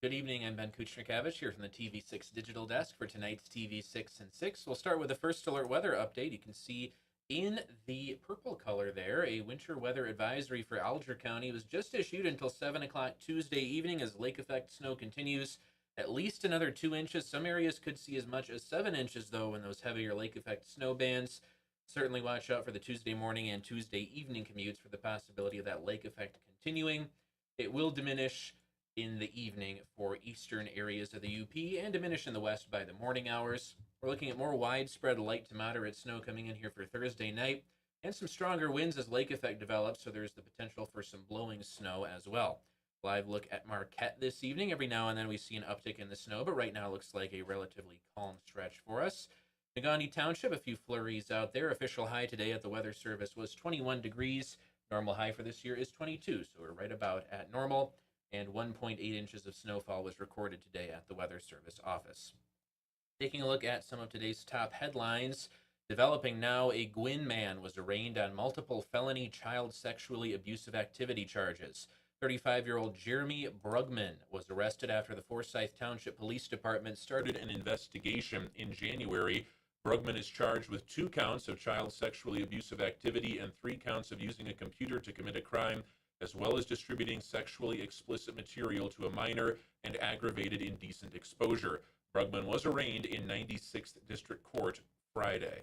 Good evening, I'm Ben Kuchnikavich here from the TV6 Digital Desk for tonight's TV6 and 6. We'll start with the first alert weather update. You can see in the purple color there, a winter weather advisory for Alger County was just issued until 7 o'clock Tuesday evening as lake effect snow continues. At least another 2 inches. Some areas could see as much as 7 inches, though, in those heavier lake effect snow bands. Certainly watch out for the Tuesday morning and Tuesday evening commutes for the possibility of that lake effect continuing. It will diminish in the evening for eastern areas of the UP and diminish in the west by the morning hours. We're looking at more widespread light to moderate snow coming in here for Thursday night and some stronger winds as lake effect develops, so there's the potential for some blowing snow as well. Live look at Marquette this evening. Every now and then we see an uptick in the snow, but right now looks like a relatively calm stretch for us. Nagani Township, a few flurries out there. Official high today at the Weather Service was 21 degrees. Normal high for this year is 22, so we're right about at normal. And 1.8 inches of snowfall was recorded today at the Weather Service office. Taking a look at some of today's top headlines. Developing now, a Gwynn man was arraigned on multiple felony child sexually abusive activity charges. 35-year-old Jeremy Brugman was arrested after the Forsyth Township Police Department started an investigation in January. Brugman is charged with 2 counts of child sexually abusive activity and 3 counts of using a computer to commit a crime, as well as distributing sexually explicit material to a minor and aggravated indecent exposure. Brugman was arraigned in 96th District Court Friday.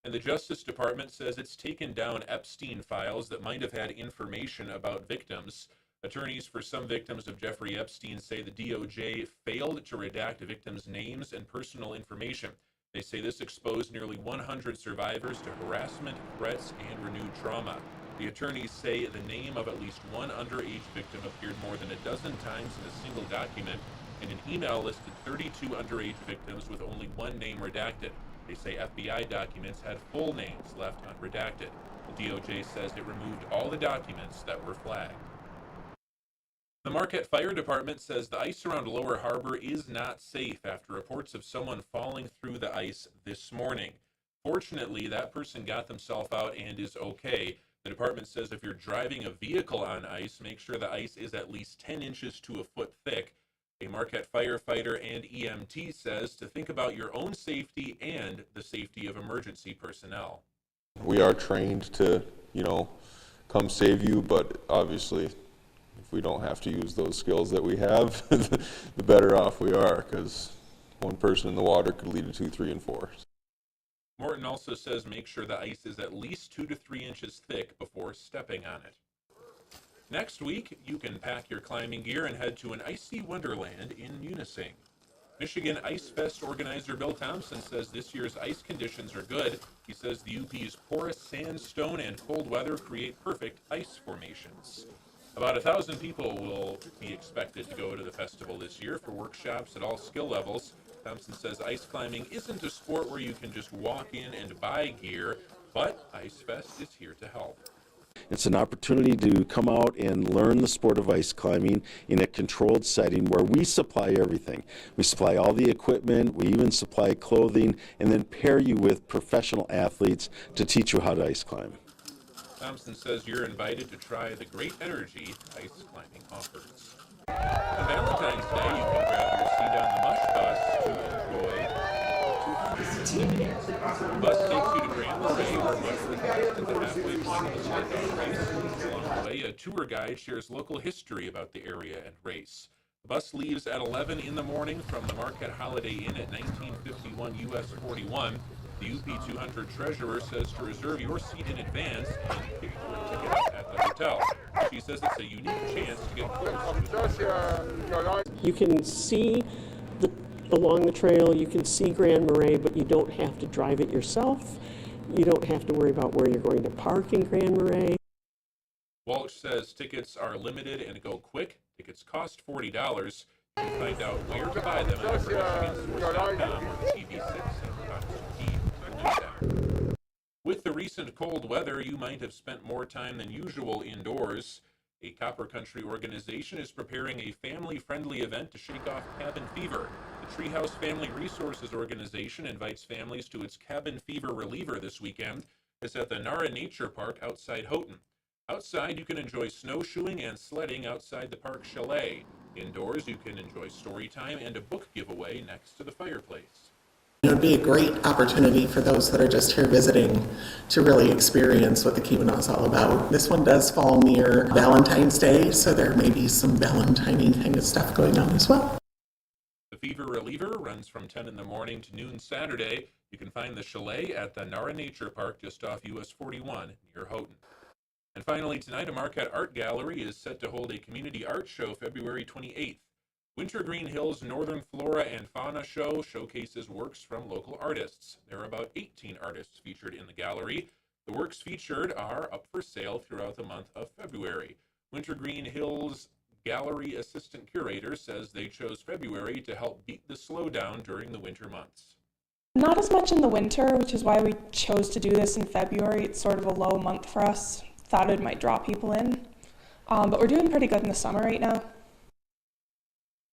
And the Justice Department says it's taken down Epstein files that might have had information about victims. Attorneys for some victims of Jeffrey Epstein say the DOJ failed to redact victims' names and personal information. They say this exposed nearly 100 survivors to harassment, threats, and renewed trauma. The attorneys say the name of at least one underage victim appeared more than a dozen times in a single document, and an email listed 32 underage victims with only one name redacted. They say FBI documents had full names left unredacted. The DOJ says it removed all the documents that were flagged. The Marquette Fire Department says the ice around Lower Harbor is not safe after reports of someone falling through the ice this morning. Fortunately, that person got themselves out and is okay. The department says if you're driving a vehicle on ice, make sure the ice is at least 10 inches to a foot thick. A Marquette firefighter and EMT says to think about your own safety and the safety of emergency personnel. We are trained to, come save you, but obviously if we don't have to use those skills that we have, the better off we are, because one person in the water could lead to 2, 3, and 4. Morton also says make sure the ice is at least 2 to 3 inches thick before stepping on it. Next week, you can pack your climbing gear and head to an icy wonderland in Munising. Michigan Ice Fest organizer Bill Thompson says this year's ice conditions are good. He says the UP's porous sandstone and cold weather create perfect ice formations. About 1,000 people will be expected to go to the festival this year for workshops at all skill levels. Thompson says ice climbing isn't a sport where you can just walk in and buy gear, but Ice Fest is here to help. It's an opportunity to come out and learn the sport of ice climbing in a controlled setting where we supply everything. We supply all the equipment, we even supply clothing, and then pair you with professional athletes to teach you how to ice climb. Thompson says you're invited to try the great energy ice climbing offers. On Valentine's Day, you can grab your seat on the Mush Bus to enjoy. The bus takes you to Grand Marais, where Mush was raced at the halfway point of the sled race. Along the way, a tour guide shares local history about the area and race. The bus leaves at 11 in the morning from the Marquette Holiday Inn at 1951 US 41. The UP 200 treasurer says to reserve your seat in advance and pick your ticket up at the hotel. She says it's a unique chance to get close to it. You can see along the trail, you can see Grand Marais, but you don't have to drive it yourself. You don't have to worry about where you're going to park in Grand Marais. Walsh says tickets are limited and go quick. Tickets cost $40. You can find out where to buy them at michigansource.com or TV6 and With the recent cold weather, you might have spent more time than usual indoors. A Copper Country organization is preparing a family-friendly event to shake off cabin fever. The Treehouse Family Resources Organization invites families to its cabin fever reliever this weekend. It's at the Nara Nature Park outside Houghton. Outside, you can enjoy snowshoeing and sledding outside the park chalet. Indoors, you can enjoy story time and a book giveaway next to the fireplace. It would be a great opportunity for those that are just here visiting to really experience what the Keweenaw is all about. This one does fall near Valentine's Day, so there may be some Valentining kind of stuff going on as well. The Fever Reliever runs from 10 in the morning to noon Saturday. You can find the chalet at the Nara Nature Park just off US 41 near Houghton. And finally, tonight, a Marquette Art Gallery is set to hold a community art show February 28th. Wintergreen Hills Northern Flora and Fauna Show showcases works from local artists. There are about 18 artists featured in the gallery. The works featured are up for sale throughout the month of February. Wintergreen Hills Gallery Assistant Curator says they chose February to help beat the slowdown during the winter months. Not as much in the winter, which is why we chose to do this in February. It's sort of a low month for us. Thought it might draw people in. But we're doing pretty good in the summer right now.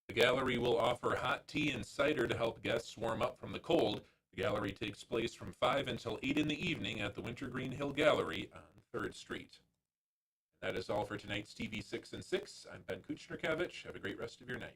The gallery will offer hot tea and cider to help guests warm up from the cold. The gallery takes place from 5 until 8 in the evening at the Wintergreen Hill Gallery on 3rd Street. That is all for tonight's TV 6 and 6. I'm Ben Kuchnerkevich. Have a great rest of your night.